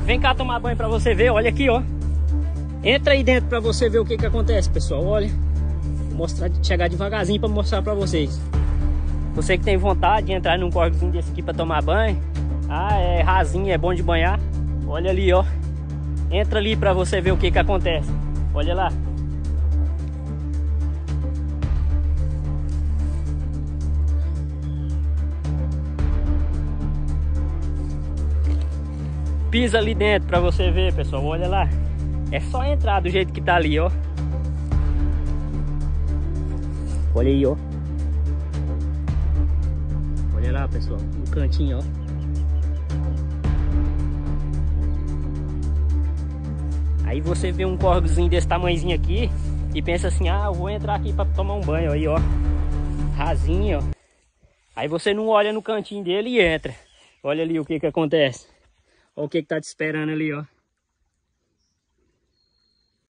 Vem cá tomar banho pra você ver, olha aqui, ó. Entra aí dentro pra você ver o que que acontece, pessoal, olha. Vou mostrar, chegar devagarzinho pra mostrar pra vocês. Você que tem vontade de entrar num córregozinho desse aqui pra tomar banho. Ah, é rasinho, é bom de banhar. Olha ali, ó. Entra ali pra você ver o que que acontece. Olha lá. Pisa ali dentro pra você ver, pessoal, olha lá. É só entrar do jeito que tá ali, ó. Olha aí, ó. Olha lá, pessoal, no cantinho, ó. Aí você vê um córregozinho desse tamanhozinho aqui e pensa assim, ah, eu vou entrar aqui pra tomar um banho, aí, ó. Rasinho, ó. Aí você não olha no cantinho dele e entra. Olha ali o que que acontece. Olha o que que tá te esperando ali, ó.